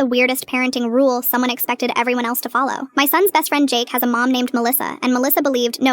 the weirdest parenting rule someone expected everyone else to follow. My son's best friend Jake has a mom named Melissa, and Melissa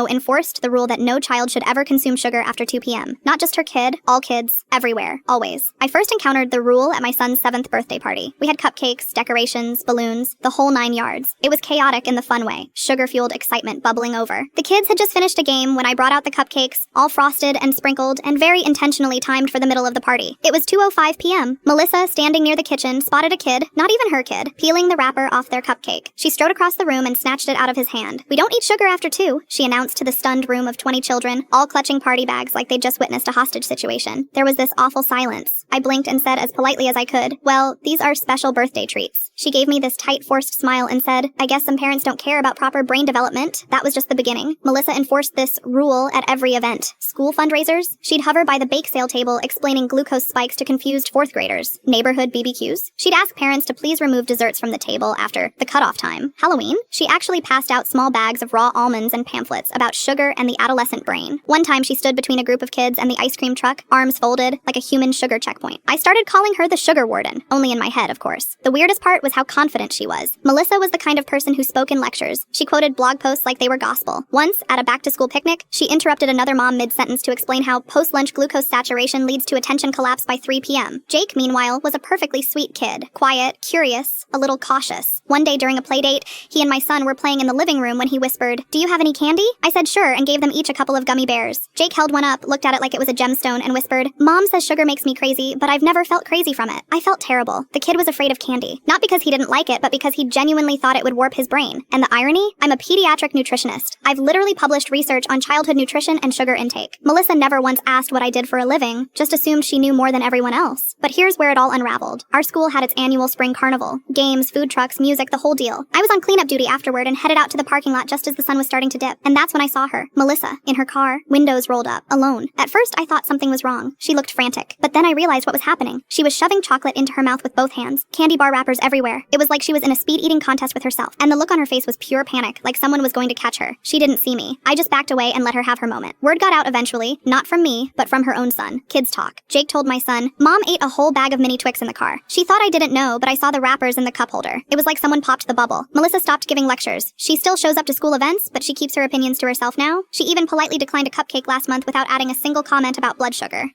enforced the rule that no child should ever consume sugar after 2 p.m. Not just her kid, all kids, everywhere, always. I first encountered the rule at my son's 7th birthday party. We had cupcakes, decorations, balloons, the whole 9 yards. It was chaotic in the fun way, sugar-fueled excitement bubbling over. The kids had just finished a game when I brought out the cupcakes, all frosted and sprinkled and very intentionally timed for the middle of the party. It was 2:05 p.m. Melissa, standing near the kitchen, spotted a kid, not even her kid, peeling the wrapper off their cupcake. She strode across the room and snatched it out of his hand. "We don't eat sugar after 2, she announced to the stunned room of 20 children, all clutching party bags like they'd just witnessed a hostage situation. There was this awful silence. I blinked and said as politely as I could, "Well, these are special birthday treats." She gave me this tight, forced smile and said, "I guess some parents don't care about proper brain development." That was just the beginning. Melissa enforced this rule at every event. School fundraisers? She'd hover by the bake sale table explaining glucose spikes to confused 4th graders. Neighborhood BBQs? She'd ask parents to please remove desserts from the table after the cutoff time. Halloween? She actually passed out small bags of raw almonds and pamphlets about sugar and the adolescent brain. One time she stood between a group of kids and the ice cream truck, arms folded, like a human sugar checkpoint. I started calling her the sugar warden, only in my head, of course. The weirdest part was how confident she was. Melissa was the kind of person who spoke in lectures. She quoted blog posts like they were gospel. Once, at a back-to-school picnic, she interrupted another mom mid-sentence to explain how post-lunch glucose saturation leads to attention collapse by 3 p.m. Jake, meanwhile, was a perfectly sweet kid. Quiet, curious, a little cautious. One day during a play date, he and my son were playing in the living room when he whispered, "Do you have any candy?" I said sure and gave them each a couple of gummy bears. Jake held one up, looked at it like it was a gemstone, and whispered, "Mom says sugar makes me crazy, but I've never felt crazy from it." I felt terrible. The kid was afraid of candy. Not because he didn't like it, but because he genuinely thought it would warp his brain. And the irony? I'm a pediatric nutritionist. I've literally published research on childhood nutrition and sugar intake. Melissa never once asked what I did for a living, just assumed she knew more than everyone else. But here's where it all unraveled. Our school had its annual spring carnival. Games, food trucks, music, the whole deal. I was on cleanup duty afterward and headed out to the parking lot just as the sun was starting to dip. And that's when I saw her, Melissa, in her car, windows rolled up, alone. At first, I thought something was wrong. She looked frantic. But then I realized what was happening. She was shoving chocolate into her mouth with both hands, candy bar wrappers everywhere. It was like she was in a speed-eating contest with herself. And the look on her face was pure panic, like someone was going to catch her. She didn't see me. I just backed away and let her have her moment. Word got out eventually, not from me, but from her own son. Kids talk. Jake told my son, "Mom ate a whole bag of mini Twix in the car. She thought I didn't know, but I saw the wrappers in the cup holder. It was like someone popped the bubble." Melissa stopped giving lectures. She still shows up to school events, but she keeps her opinions to herself now. She even politely declined a cupcake last month without adding a single comment about blood sugar.